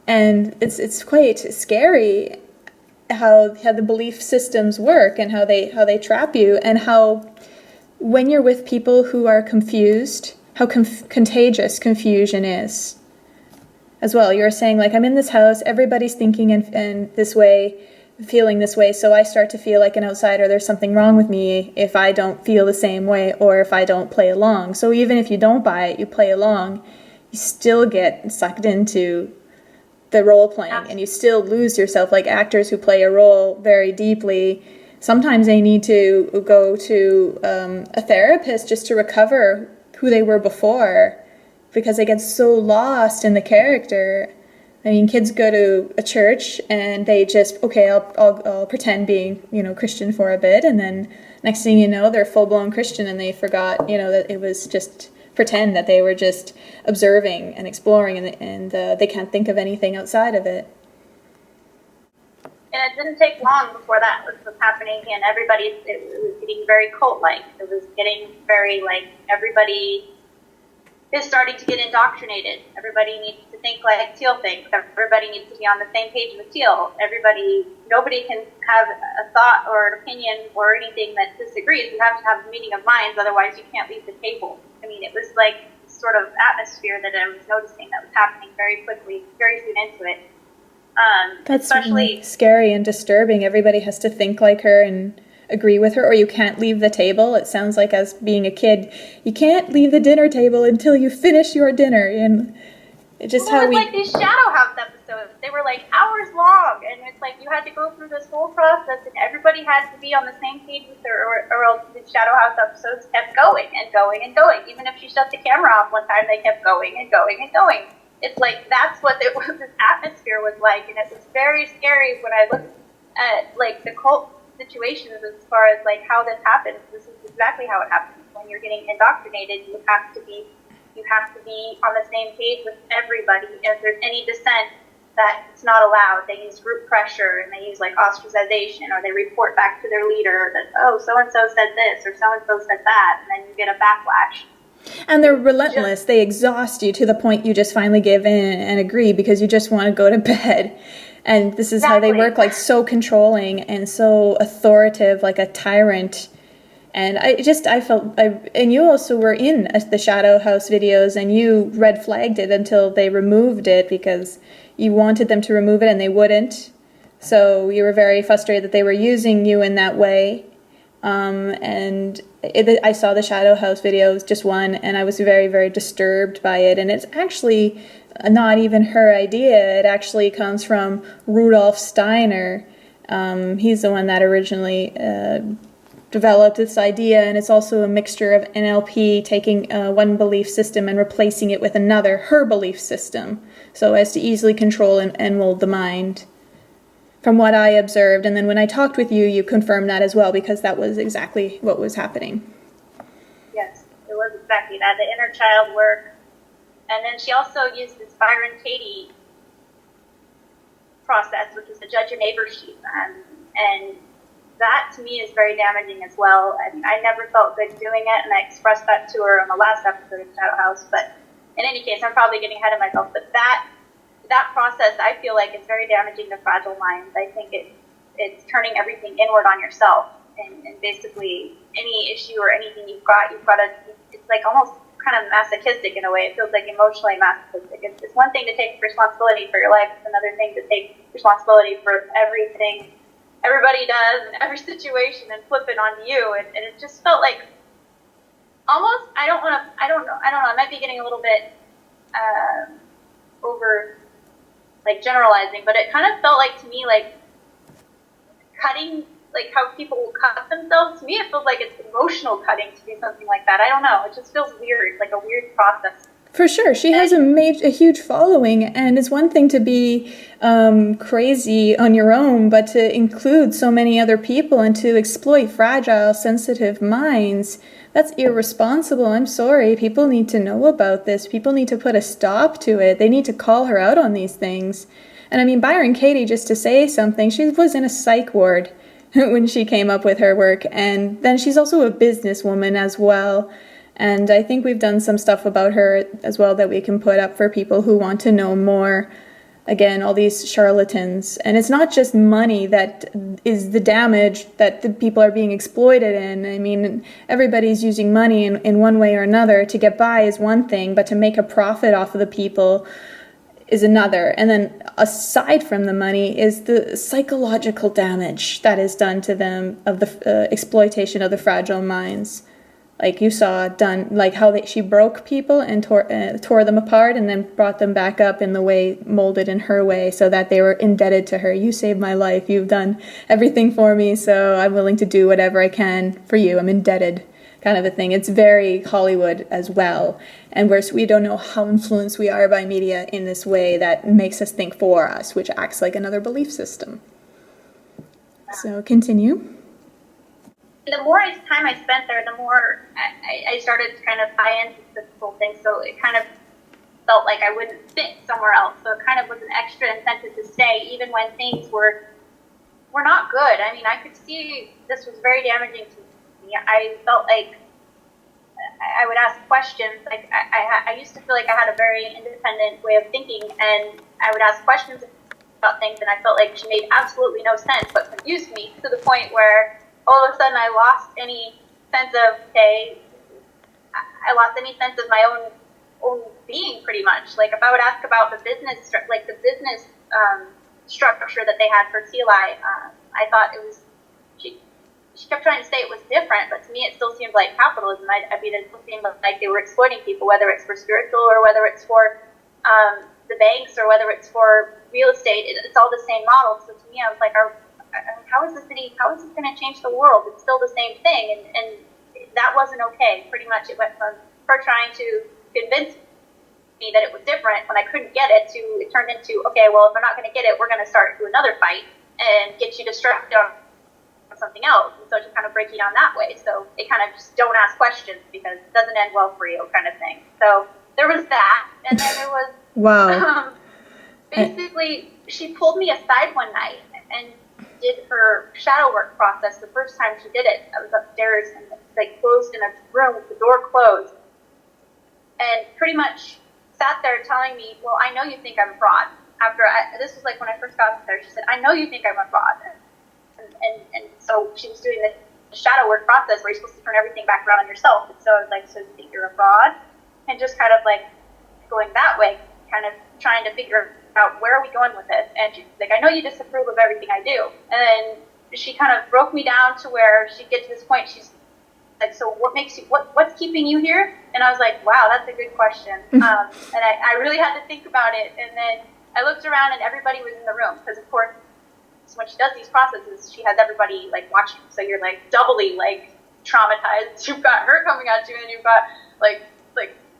and it's quite scary how the belief systems work, and how they trap you, and how when you're with people who are confused, how contagious confusion is as well. You're saying, like, I'm in this house, everybody's thinking in this way, feeling this way, so I start to feel like an outsider. There's something wrong with me if I don't feel the same way, or if I don't play along. So even if you don't buy it, you play along, you still get sucked into the role playing, and you still lose yourself. Like actors who play a role very deeply, sometimes they need to go to a therapist just to recover who they were before, because they get so lost in the character. I mean, kids go to a church and they just, okay, I'll pretend being, Christian for a bit, and then next thing you know, they're full-blown Christian, and they forgot, that it was just pretend, that they were just observing and exploring, and they can't think of anything outside of it. And it didn't take long before that was happening, and it was getting very cult-like. It was getting very, everybody is starting to get indoctrinated. Everybody needs to think like Teal thinks. Everybody needs to be on the same page with Teal. Nobody can have a thought or an opinion or anything that disagrees. You have to have a meeting of minds, otherwise you can't leave the table. I mean, it was like sort of atmosphere that I was noticing that was happening very quickly, very soon into it. That's especially scary and disturbing. Everybody has to think like her and agree with her, or you can't leave the table. It sounds like, as being a kid, you can't leave the dinner table until you finish your dinner. And it just how like these Shadow House episodes, they were like hours long, and it's like you had to go through this whole process, and everybody had to be on the same page with her, or else the Shadow House episodes kept going and going and going. Even if she shut the camera off one time, they kept going and going and going. It's like that's what this atmosphere was like, and it was very scary when I looked at like the cult situations as far as like how this happens. This is exactly how it happens. When you're getting indoctrinated, you have to be on the same page with everybody. If there's any dissent, that it's not allowed. They use group pressure, and they use like ostracization, or they report back to their leader that, oh, so and so said this, or so and so said that, and then you get a backlash. And they're relentless. They exhaust you to the point you just finally give in and agree because you just want to go to bed. And this is how they work, like so controlling and so authoritative, like a tyrant. And I felt, and you also were in the Shadow House videos, and you red flagged it until they removed it because you wanted them to remove it and they wouldn't. So you were very frustrated that they were using you in that way. And I saw the Shadow House videos, just one, and I was very, very disturbed by it. And it's actually not even her idea. It actually comes from Rudolf Steiner. He's the one that originally developed this idea, and it's also a mixture of NLP, taking one belief system and replacing it with another, her belief system, so as to easily control and mold the mind, from what I observed. And then when I talked with you, you confirmed that as well, because that was exactly what was happening. Yes, it was exactly that, the inner child work. And then she also used this Byron Katie process, which is the judge your neighbor sheet. And that to me is very damaging as well. And I never felt good doing it, and I expressed that to her on the last episode of Shadow House. But in any case, I'm probably getting ahead of myself. But that process, I feel like, is very damaging to fragile minds. I think it's turning everything inward on yourself, and basically any issue or anything you've got to. It's like almost kind of masochistic in a way. It feels like emotionally masochistic. It's one thing to take responsibility for your life. It's another thing to take responsibility for everything everybody does in every situation and flip it onto you. And it just felt like almost, I don't know, I might be getting a little bit over, like, generalizing, but it kind of felt like to me like cutting, like how people cut themselves. To me, it feels like it's emotional cutting to do something like that. I don't know. It just feels weird, like a weird process. For sure. She has a huge following, and it's one thing to be crazy on your own, but to include so many other people and to exploit fragile, sensitive minds, that's irresponsible. I'm sorry. People need to know about this. People need to put a stop to it. They need to call her out on these things. And I mean, Byron Katie, just to say something, she was in a psych ward when she came up with her work, and then she's also a businesswoman as well. And I think we've done some stuff about her as well that we can put up for people who want to know more. Again, all these charlatans. And it's not just money that is the damage that the people are being exploited in. I mean, everybody's using money in one way or another. To get by is one thing, but to make a profit off of the people is another. And then aside from the money is the psychological damage that is done to them of the exploitation of the fragile minds. Like you saw done, like how she broke people and tore them apart and then brought them back up in the way molded in her way, so that they were indebted to her. You saved my life. You've done everything for me, so I'm willing to do whatever I can for you. I'm indebted, kind of a thing. It's very Hollywood as well. And we don't know how influenced we are by media in this way that makes us think for us, which acts like another belief system. So continue. The more time I spent there, the more I started to kind of buy into this whole thing. So it kind of felt like I wouldn't fit somewhere else. So it kind of was an extra incentive to stay, even when things were not good. I mean, I could see this was very damaging to me. I felt like I would ask questions. Like I used to feel like I had a very independent way of thinking, and I would ask questions about things, and I felt like she made absolutely no sense, but confused me to the point where all of a sudden I lost any sense of, I lost any sense of my own being, pretty much. Like if I would ask about the business, structure that they had for TLI, I thought it was, she kept trying to say it was different, but to me it still seemed like capitalism. I mean, it still seemed like they were exploiting people, whether it's for spiritual or whether it's for the banks or whether it's for real estate. It's all the same model. So to me, I was like, how is this going to change the world? It's still the same thing, and that wasn't okay. Pretty much, it went from her trying to convince me that it was different when I couldn't get it, to it turned into, okay, well, if I'm not going to get it, we're going to start another fight and get you distracted on something else. And so just kind of break you down that way. So it kind of just don't ask questions because it doesn't end well for you, kind of thing. So there was that, and then there was wow. Basically, she pulled me aside one night and did her shadow work process. The first time she did it, I was upstairs and like closed in a room with the door closed, and pretty much sat there telling me, well, I know you think I'm a fraud. This was like when I first got there, she said, I know you think I'm a fraud. And so she was doing the shadow work process where you're supposed to turn everything back around on yourself. And so I was like, so you think you're a fraud? And just kind of like going that way, kind of trying to figure out where are we going with this. And she's like, I know you disapprove of everything I do. And then she kind of broke me down to where she'd get to this point. She's like, so what makes you, what's keeping you here? And I was like, wow, that's a good question. And I really had to think about it. And then I looked around and everybody was in the room because, of course, when she does these processes, she has everybody like watching. So you're like doubly like traumatized. You've got her coming at you, and you've got like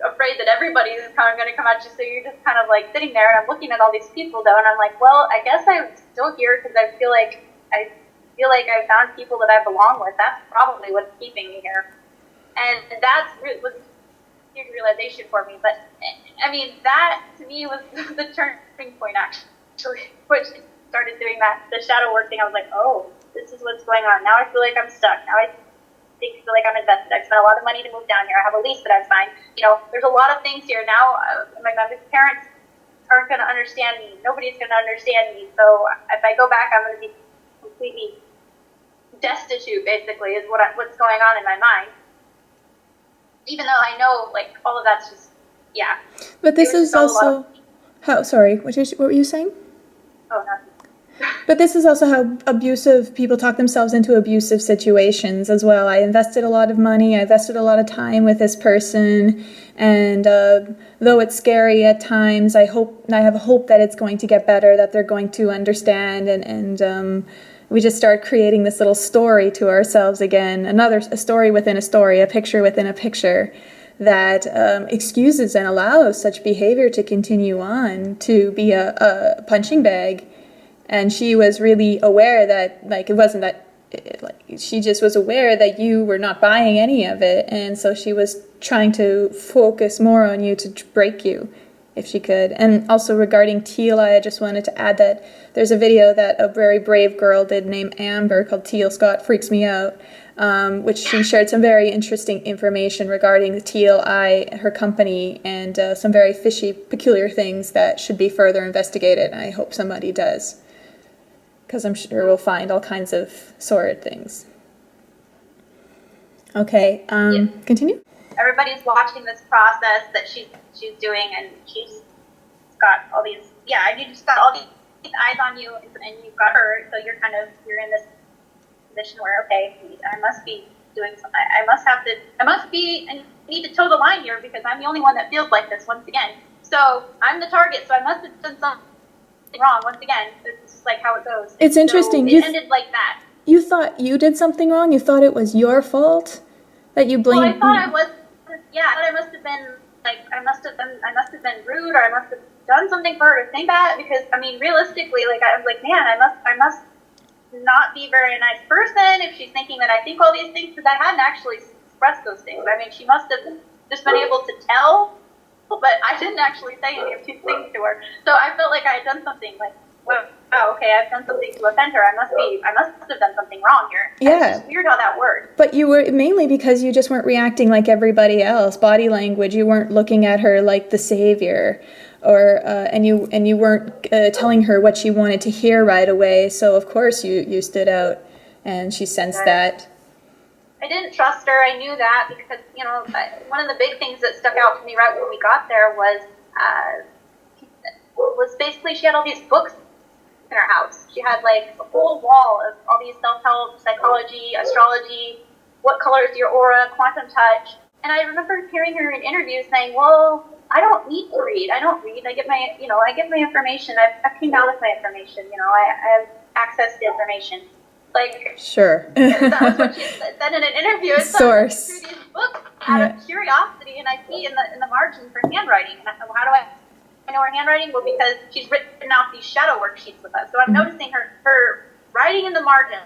afraid that everybody is kind of going to come at you. So you're just kind of like sitting there, and I'm looking at all these people though, and I'm like, well, I guess I'm still here because I feel like I found people that I belong with. That's probably what's keeping me here, and that was a huge realization for me. But I mean, that to me was the turning point actually, which started doing the shadow work thing. I was like, oh, this is what's going on. Now I feel like I'm stuck. Now I feel like I'm invested. I spent a lot of money to move down here. I have a lease that I've signed. There's a lot of things here. Now my parents aren't going to understand me. Nobody's going to understand me. So if I go back, I'm going to be completely destitute, basically, is what's going on in my mind. Even though I know, like, all of that's just, yeah. But this is also how, sorry, what were you saying? Oh, nothing. But this is also how abusive people talk themselves into abusive situations as well. I invested a lot of money, I invested a lot of time with this person, and though it's scary at times, I have a hope that it's going to get better, that they're going to understand, and we just start creating this little story to ourselves again, a story within a story, a picture within a picture, that excuses and allows such behavior to continue on, to be a punching bag. And she was really aware that, like, it wasn't that, she just was aware that you were not buying any of it, and so she was trying to focus more on you to break you, if she could. And also regarding Teal, I just wanted to add that there's a video that a very brave girl did named Amber called Teal Scott Freaks Me Out, which she shared some very interesting information regarding the Teal Eye, her company, and some very fishy, peculiar things that should be further investigated, and I hope somebody does, because I'm sure we'll find all kinds of sordid things. Okay, Continue. Everybody's watching this process that she's doing, and she's got all these, and you just got all these eyes on you, and you've got her, so you're in this position where, okay, I must be doing something. I need to toe the line here because I'm the only one that feels like this once again. So I'm the target, so I must have done something wrong once again. It's just like how it goes. It's interesting. So it ended like that. You thought you did something wrong? You thought it was your fault that you blamed? Well, I thought I was. Yeah, I thought I must have been like I must have been rude, or I must have done something for her to think that. Because I mean, realistically, like I was like, man, I must not be a very nice person if she's thinking that I think all these things, because I hadn't actually expressed those things. I mean, she must have just been able to tell, but I didn't actually say any of these things to her. So I felt like I had done something like, well, okay, I've done something to offend her. I must have done something wrong here. Yeah. It's just weird how that worked. But you were mainly because you just weren't reacting like everybody else. Body language, you weren't looking at her like the savior, or and you weren't telling her what she wanted to hear right away. So of course you stood out, and she sensed that. I didn't trust her. I knew that because one of the big things that stuck out to me right when we got there was basically she had all these books in her house. She had like a whole wall of all these self-help, psychology, astrology, what color is your aura, quantum touch. And I remember hearing her in interviews saying, well, I don't need to read. I don't read. I get my information. I've came down with my information. I have access to information. Like, sure. That was what she said in an interview. Source. Through these books out of curiosity, and I see in the margins her handwriting. And how do I know her handwriting? Well, because she's written out these shadow worksheets with us. So I'm noticing her writing in the margins,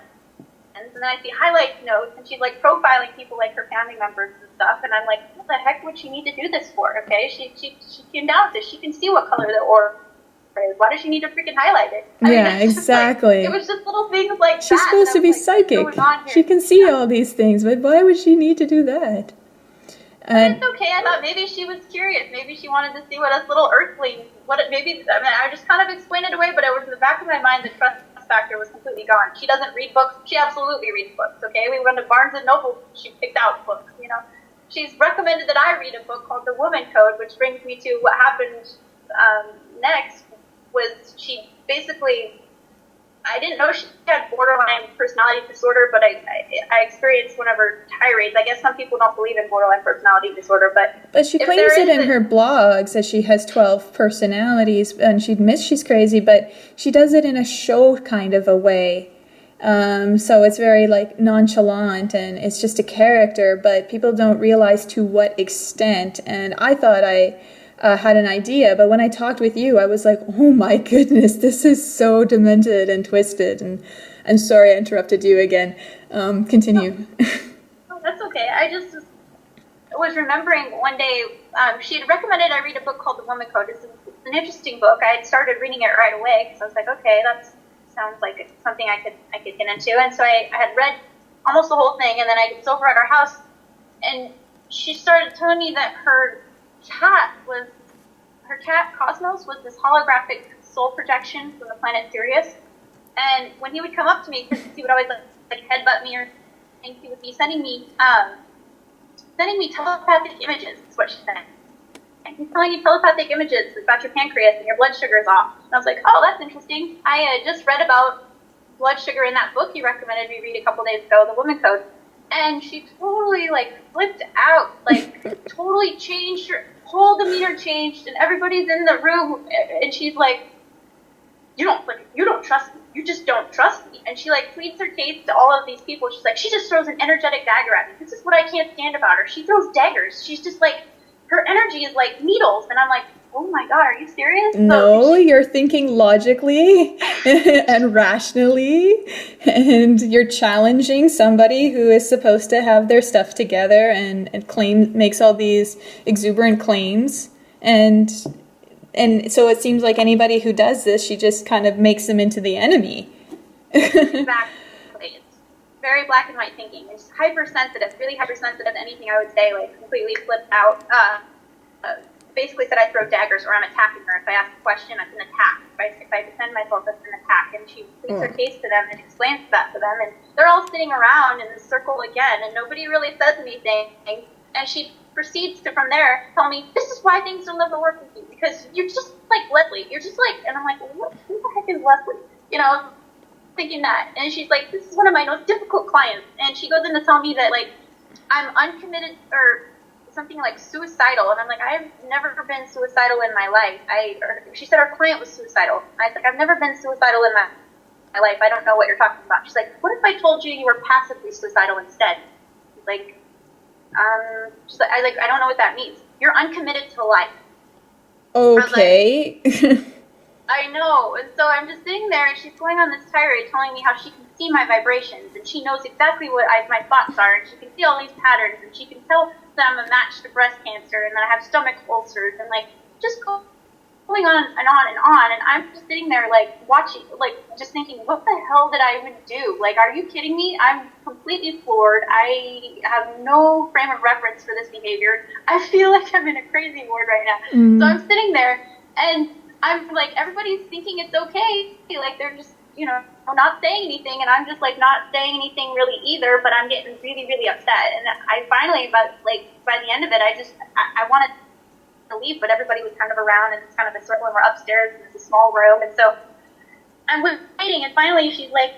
and then I see highlight notes, and she's like profiling people like her family members and stuff. And I'm like, what the heck would she need to do this for? Okay, she came down to. She can see what color the aura is. Why does she need to freaking highlight it? I mean, exactly. It was just little things like that. She's supposed to be psychic. She can see all these things, but why would she need to do that? And it's okay. I thought maybe she was curious. Maybe she wanted to see what us little earthlings. I just kind of explained it away, but it was in the back of my mind. The trust factor was completely gone. She doesn't read books. She absolutely reads books. Okay, we went to Barnes and Noble. She picked out books. She's recommended that I read a book called The Woman Code, which brings me to what happened next. Was she basically I didn't know she had borderline personality disorder, but I experienced one of her tirades. I guess some people don't believe in borderline personality disorder, But she if claims there it is in her blogs that she has 12 personalities, and she admits she's crazy, but she does it in a show kind of a way. So it's very like nonchalant, and it's just a character, but people don't realize to what extent. And I thought I had an idea, but when I talked with you, I was like, oh my goodness, this is so demented and twisted. And I'm sorry I interrupted you again. Continue. Oh, that's okay. I just was remembering one day she had recommended I read a book called The Woman Code. It's an interesting book. I had started reading it right away because I was like, okay, that sounds like something I could get into. And so I had read almost the whole thing, and then I was over at our house, and she started telling me that her cat Cosmos was this holographic soul projection from the planet Sirius. And when he would come up to me, because he would always like headbutt me or things, he would be sending me telepathic images, is what she said. And he's telling you telepathic images about your pancreas and your blood sugar is off. And I was like, oh, that's interesting. I had just read about blood sugar in that book you recommended me read a couple days ago, The Woman Code. And she totally, like, flipped out, like, totally changed, her whole demeanor changed, and everybody's in the room, and she's like, you don't trust me. You just don't trust me. And she, like, pleads her case to all of these people. She's like, she just throws an energetic dagger at me. This is what I can't stand about her. She throws daggers. She's just, like, her energy is like needles. And I'm like, oh my God, are you serious? No, you're thinking logically and rationally, and you're challenging somebody who is supposed to have their stuff together and makes all these exuberant claims. And so it seems like anybody who does this, she just kind of makes them into the enemy. Exactly. It's very black and white thinking. It's hypersensitive, really hypersensitive to anything I would say, like completely flipped out. Basically said I throw daggers or I'm attacking her. If I ask a question, it's an attack. If I defend myself, it's an attack. And she pleads her case to them and explains that to them. And they're all sitting around in the circle again, and nobody really says anything. And she proceeds to, from there, tell me, this is why things will never work with you, because you're just like Leslie. You're just like, and I'm like, what? Who the heck is Leslie? You know, thinking that. And she's like, this is one of my most difficult clients. And she goes in to tell me that, like, I'm uncommitted or something like suicidal. And I'm like, I've never been suicidal in my life. She said her client was suicidal. I was like, I've never been suicidal in my life. I don't know what you're talking about. She's like, what if I told you you were passively suicidal instead? Like, I don't know what that means. You're uncommitted to life. Okay. I know. And so I'm just sitting there, and she's going on this tirade telling me how she can see my vibrations, and she knows exactly what my thoughts are, and she can see all these patterns, and she can tell that I'm a match to breast cancer, and that I have stomach ulcers, and like just going on and on and on. And I'm just sitting there like watching, like just thinking, what the hell did I even do? Like, are you kidding me? I'm completely floored. I have no frame of reference for this behavior. I feel like I'm in a crazy ward right now. So I'm sitting there, and I'm like, everybody's thinking it's okay. Like, they're just, you know, not saying anything, and I'm just like not saying anything really either, but I'm getting really, really upset. And I finally, by the end of it, I wanted to leave, but everybody was kind of around, and it's kind of a circle, and we're upstairs, and it's a small room, and so I'm waiting, and finally she's like,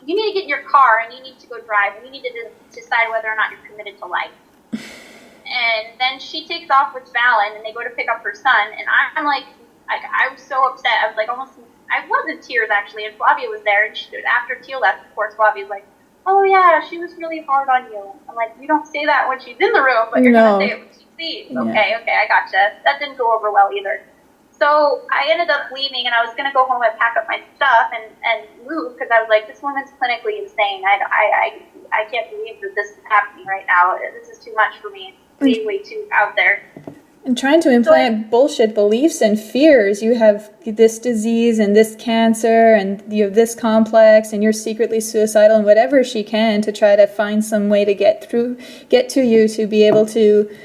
you need to get in your car, and you need to go drive, and you need to decide whether or not you're committed to life. And then she takes off with Fallon, and they go to pick up her son, and I'm like, I was so upset. I was like I was in tears, actually, and Flavia was there, and after Teal left, of course, Flavia's like, oh yeah, she was really hard on you. I'm like, you don't say that when she's in the room, but you're going to say it when she leaves. Yeah. Okay, I gotcha. That didn't go over well either. So I ended up leaving, and I was going to go home and pack up my stuff and move, because I was like, this woman's clinically insane. I can't believe that this is happening right now. This is too much for me. It's way too out there. And trying to implant bullshit beliefs and fears. You have this disease and this cancer, and you have this complex, and you're secretly suicidal, and whatever she can to try to find some way to get to you, to be able to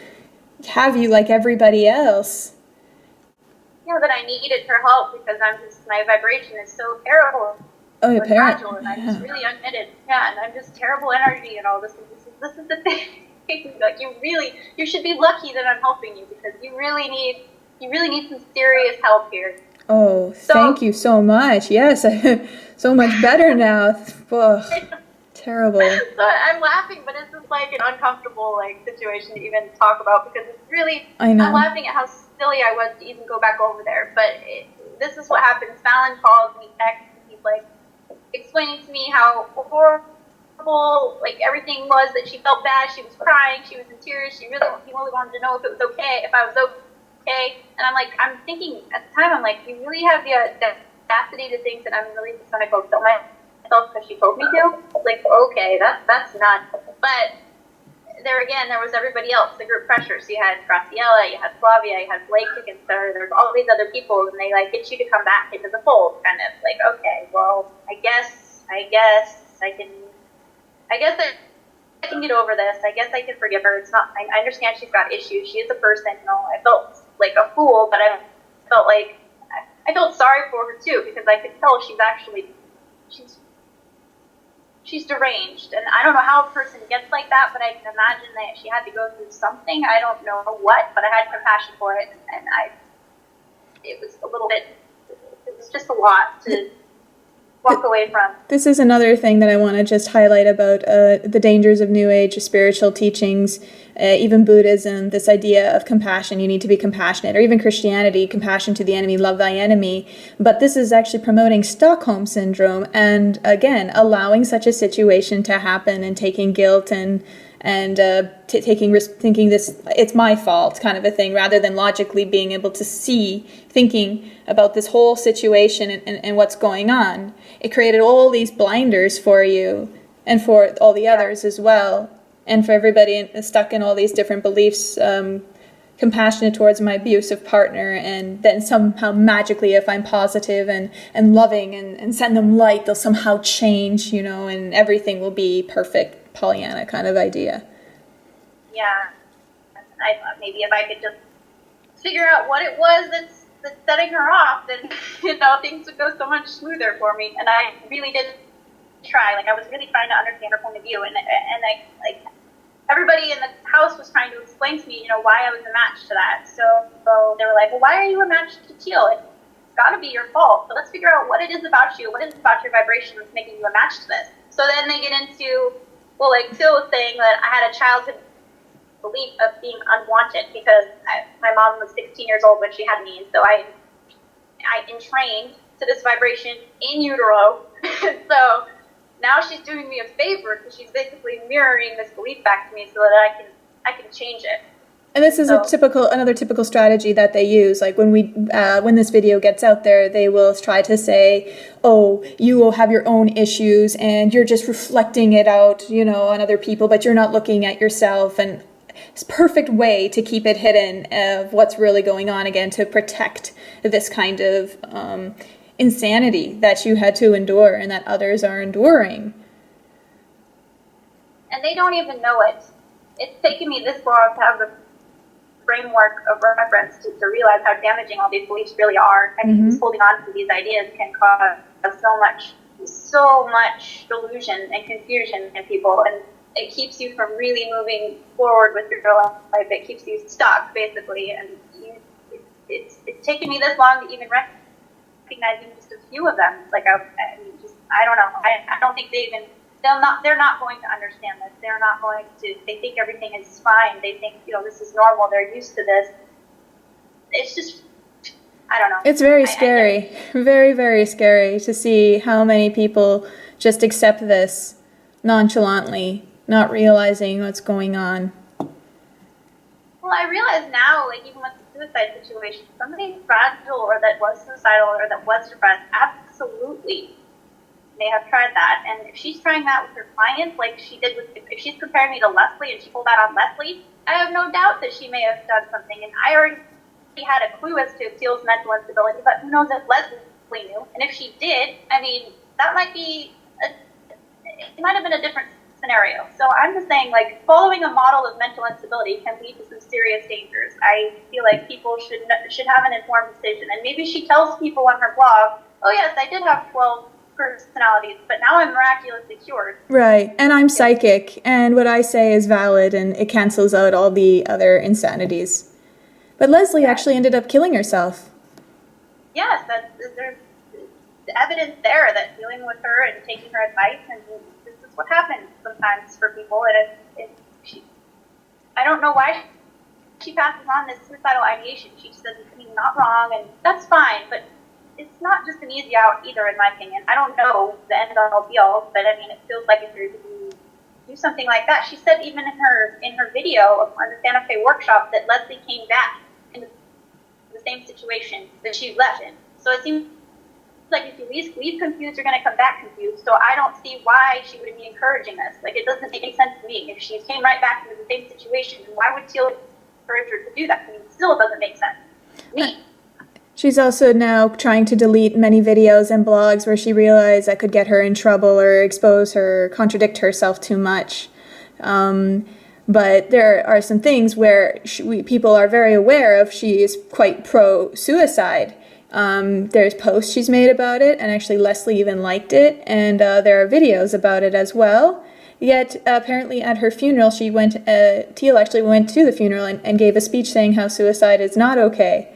have you like everybody else. Yeah, that I needed her help, because my vibration is so terrible. Oh, your parents. And I'm just really uncommitted. Yeah, and I'm just terrible energy and all this. This is the thing. Like, you should be lucky that I'm helping you, because you really need some serious help here. Oh, So, thank you so much. Yes, so much better now. Ugh, terrible. so I'm laughing, but it's just like an uncomfortable like situation to even talk about because it's really, I know. I'm laughing at how silly I was to even go back over there. But this is what happens. Fallon calls me, texts, and he's like explaining to me how horrible like everything was, that she felt bad, she was crying, she was in tears, he really wanted to know if it was okay, if I was okay. And I'm thinking at the time, I'm like, you really have the audacity to think that I'm really just gonna go kill myself because she told me to? Like, okay, that's not. But there again, there was everybody else, the group pressure. So you had Graciela, you had Flavia, you had Blake against her. There's all these other people, and they like get you to come back into the fold, kind of like, okay, well, I guess I can get over this. I guess I can forgive her. It's not. I understand she's got issues. She is a person. You know, I felt like a fool, but I felt sorry for her too, because I could tell she's deranged, and I don't know how a person gets like that, but I can imagine that she had to go through something. I don't know what, but I had compassion for it, and it was a little bit. It was just a lot to walk away from. This is another thing that I want to just highlight about the dangers of New Age spiritual teachings, even Buddhism, this idea of compassion. You need to be compassionate, or even Christianity, compassion to the enemy, love thy enemy. But this is actually promoting Stockholm Syndrome, and again, allowing such a situation to happen and taking guilt and taking risk, thinking this, it's my fault kind of a thing, rather than logically being able to see, thinking about this whole situation and what's going on. It created all these blinders for you and for all the others as well, and for everybody stuck in all these different beliefs, compassionate towards my abusive partner, and then somehow magically if I'm positive and loving and send them light, they'll somehow change, and everything will be perfect. Pollyanna kind of idea. Yeah, I thought maybe if I could just figure out what it was that's setting her off, then things would go so much smoother for me. And I really did try. Like, I was really trying to understand her point of view, and I like everybody in the house was trying to explain to me, why I was a match to that. So they were like, well, why are you a match to Teal? It's got to be your fault. So let's figure out what it is about you. What is it about your vibration that's making you a match to this? So then they get into, well, like Phil was saying, that I had a childhood belief of being unwanted because my mom was 16 years old when she had me, and so I entrained to this vibration in utero. So now she's doing me a favor because she's basically mirroring this belief back to me so that I can change it. And this is another typical strategy that they use. Like when this video gets out there, they will try to say, "Oh, you will have your own issues, and you're just reflecting it out, on other people, but you're not looking at yourself." And it's a perfect way to keep it hidden of what's really going on. Again, to protect this kind of insanity that you had to endure and that others are enduring. And they don't even know it. It's taken me this long to have the framework of reference to realize how damaging all these beliefs really are. I mean, just holding on to these ideas can cause so much delusion and confusion in people, and it keeps you from really moving forward with your life. It keeps you stuck, basically, and it's taken me this long to even recognize even just a few of them. Like, I don't know. I don't think they're not going to understand this. They're not going to, they think everything is fine. They think, this is normal. They're used to this. It's just, I don't know. It's very scary. Very, very scary to see how many people just accept this nonchalantly, not realizing what's going on. Well, I realize now, like, even with the suicide situation, somebody fragile or that was suicidal or that was depressed, absolutely may have tried that. And if she's trying that with her clients, like she did if she's comparing me to Leslie and she pulled that on Leslie, I have no doubt that she may have done something. And I already had a clue as to Teal's mental instability, but who knows if Leslie knew. And if she did, I mean, that might be, it might have been a different scenario. So I'm just saying, like, following a model of mental instability can lead to some serious dangers. I feel like people should have an informed decision. And maybe she tells people on her blog, oh yes, I did have 12 personalities, but now I'm miraculously cured. Right, and I'm psychic, and what I say is valid, and it cancels out all the other insanities. But Leslie actually ended up killing herself. yes, there's evidence there that dealing with her and taking her advice, and this is what happens sometimes for people. And I don't know why she passes on this suicidal ideation. She says it's not wrong, and that's fine, but it's not just an easy out either, in my opinion. I don't know the end all be all, but I mean, it feels like if you're to do something like that, she said even in her video on the Santa Fe workshop that Leslie came back in the same situation that she left in. So it seems like if you leave confused, you're going to come back confused. So I don't see why she would be encouraging this. Like, it doesn't make any sense to me. If she came right back into the same situation, why would Teal encourage her to do that? I mean, it still doesn't make sense to me. She's also now trying to delete many videos and blogs where she realized that could get her in trouble or expose her, contradict herself too much. But there are some things where people are very aware of. She is quite pro-suicide. There's posts she's made about it, and actually Leslie even liked it, and there are videos about it as well. Yet, apparently at her funeral, Teal actually went to the funeral and gave a speech saying how suicide is not okay.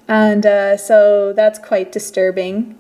And so that's quite disturbing.